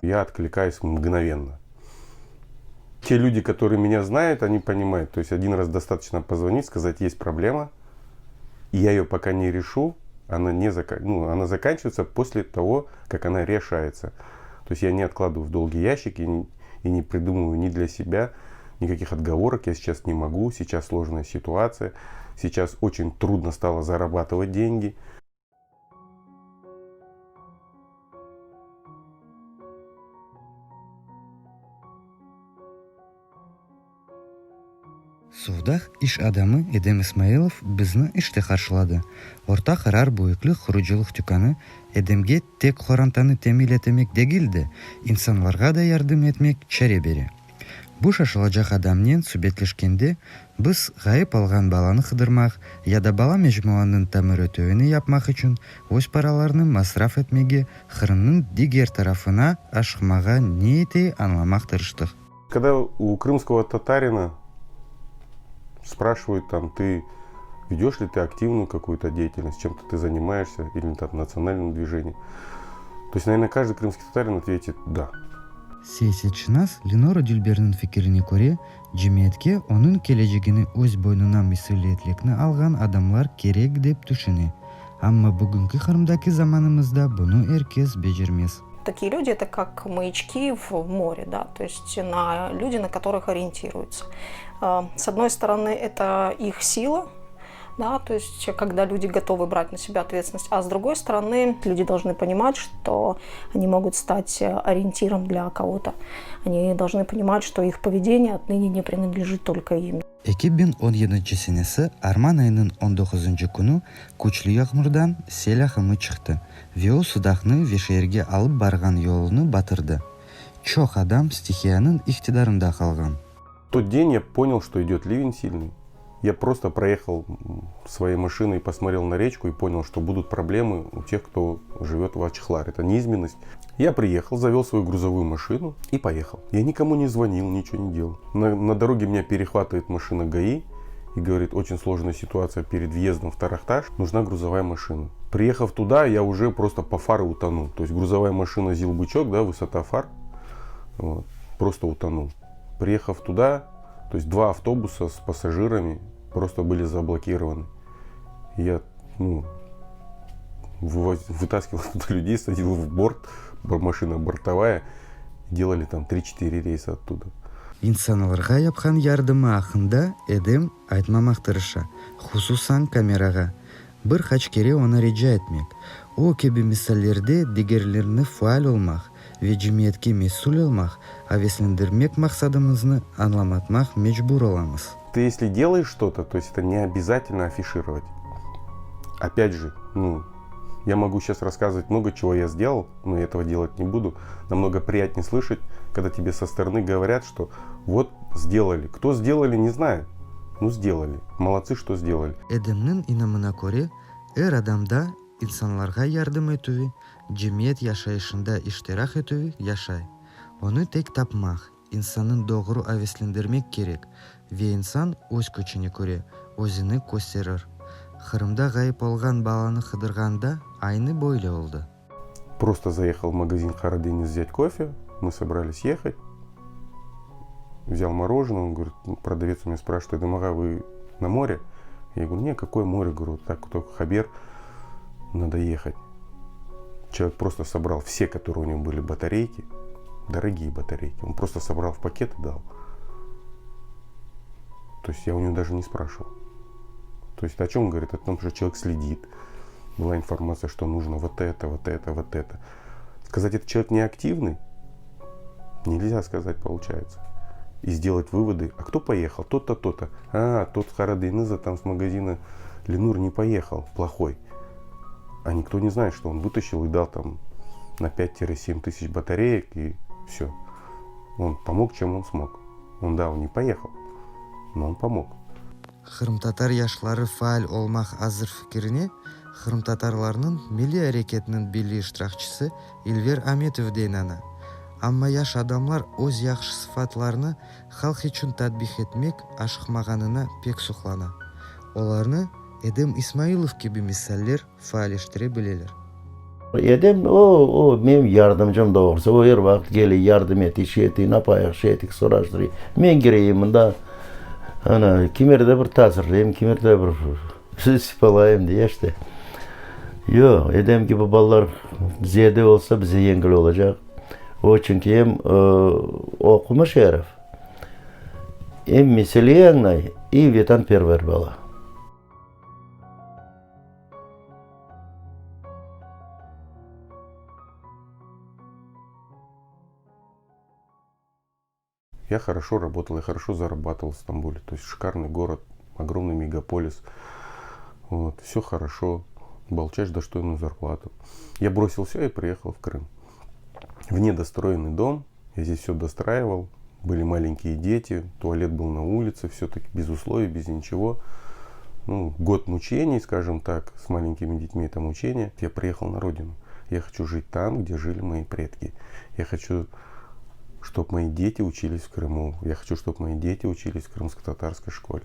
Я откликаюсь мгновенно. Те люди, которые меня знают, они понимают. То есть один раз достаточно позвонить, сказать, есть проблема, и я ее пока не решу, она, она заканчивается после того, как она решается. То есть я не откладываю в долгий ящик и не придумываю ни для себя никаких отговорок. Я сейчас не могу, сейчас сложная ситуация, сейчас очень трудно стало зарабатывать деньги. Сувдах иш адамы Эдем Исмаилов бізні іште қаршылады. Орта қарар бойыклы құручылық түканы Эдемге тек хорантаны темилетемек дегилді, инсанларға да ярдым етмек чәре бере. Бұ шашылажақ адамнен сүбетлешкенде біз ғайып алған баланы қыдырмақ, яда бала межмуанның тамыр өтеуіні yapmaq үшін өз параларını масраф етмеге қырынның дигер тарафына ашқымаға ниеті анламақ тырыштық. Когда у крымского татарина спрашивают там, ты ведешь ли ты активную какую-то деятельность, чем-то ты занимаешься, или там национальным движением. То есть, наверное, каждый крымский татарин ответит «да». Саясатчынас Ленора Дюльбернің fikirine көре, жемиетке оның кележегini өз бойнына месулиетлекні алған адамлар керек деп түшіне. Амма бүгінгі Қырымдаки заманымызда бұны эркес бежермес. Такие люди — это как маячки в море, да, то есть люди, на которых ориентируются. С одной стороны, это их сила, да, то есть когда люди готовы брать на себя ответственность, а с другой стороны, люди должны понимать, что они могут стать ориентиром для кого-то. Они должны понимать, что их поведение отныне не принадлежит только им. 2017 senesi Arman ayının 19. күні күчлі yağmurdan sel ағымы шықты. Ve o Судахны Вешерге алып барған yolunu батырды. Çok адам стихияның иқтидарында қалған. В тот день я понял, что идет ливень сильный. Я просто проехал своей машиной, посмотрел на речку и понял, что будут проблемы у тех, кто живет в Ачхлар. Это низменность. Я приехал, завел свою грузовую машину и поехал. Я никому не звонил, ничего не делал. На дороге меня перехватывает машина ГАИ и говорит, очень сложная ситуация перед въездом в Тарахташ, нужна грузовая машина. Приехав туда, я уже просто по фары утонул. То есть грузовая машина Зил-Бычок, да, высота фар, вот, просто утонул. Приехав туда, то есть 2 автобуса с пассажирами просто были заблокированы. Я вытаскивал людей, садил в борт, машина бортовая, делали там 3-4 рейса оттуда. İnsanlarga yapkan yardımı hakkında Edem айтмамақ тырыша, хусусан камераға. Bir kaç kere ona rica etmek. O gibi misallerde digерlerini faal olmak ve cemiyetke mesul olmak, aveslendirmek maksadımızını anlamatmak mecbur olamız. Ты если делаешь что-то, то есть это не обязательно афишировать. Опять же, я могу сейчас рассказывать много чего я сделал, но я этого делать не буду. Намного приятнее слышать, когда тебе со стороны говорят, что вот сделали. Кто сделали, не знаю. Сделали. Молодцы, что сделали. Edem'nin inamına göre her adamda insanlarga yardım etüvi, cemiyet yaşayışında iştirak etüvi yaşay. Onu tek tapmak, insanın doğru aveslendirmek gerek ve insan öz gücüne göre özünü gösterir. Қырымда ғайып olgan баланы қыдырғанда айны бойлы oldu. Просто заехал в магазин Хараденис взять кофе, мы собрались ехать. Взял мороженое, он говорит, продавец у меня спрашивает, Эдем-ага, вы на море? Я говорю, нет, какое море, говорю, так только Хабер, надо ехать. Человек просто собрал все, которые у него были батарейки, дорогие батарейки, он просто собрал в пакет и дал. То есть я у него даже не спрашивал. То есть о чем говорит? О том, что человек следит. Была информация, что нужно вот это, вот это, вот это. Сказать, этот человек неактивный? Нельзя сказать, получается. И сделать выводы. А кто поехал? Тот-то, то-то. Тот с Харадениза там с магазина Ленур не поехал. Плохой. А никто не знает, что он вытащил и дал там на 5-7 тысяч батареек. И все. Он помог, чем он смог. Он не поехал. Но он помог. Қырым-татар яшлары faal olmaq азыр fikirine Қырым-татарларның milli hareketinin birli iştirakçısı İlver Ametov deynana. Amma yaş adamlar öz yaxşı sıfatlarını halk için tatbik etmek aşıqmağanına pek suqlana. Olarını Edem Ismailov gibi misaller faal iştire bileler. Edem o benim yardımcım da olsa o her vakit geli yardım et, işeti, napayak, şeyetik soraştırı. Men gireyim da ana kimerde bir tasırlayayım, kimerde bir sipalayayım diye işte. Yo, edem gibi ballar ziyade olsa bize yengil olacak. O çünkü hem okumuş herif. Hem meseleyi anlay, iyi vatanperver bala. Я хорошо работал, я хорошо зарабатывал в Стамбуле. То есть шикарный город, огромный мегаполис. Вот, все хорошо. Получаешь достойную зарплату. Я бросил все и приехал в Крым. В недостроенный дом. Я здесь все достраивал. Были маленькие дети. Туалет был на улице. Все-таки без условий, без ничего. Ну, год мучений, скажем так. С маленькими детьми это мучение. Я приехал на родину. Я хочу жить там, где жили мои предки. Я хочу, чтобы мои дети учились в Крыму. Я хочу, чтобы мои дети учились в крымско-татарской школе.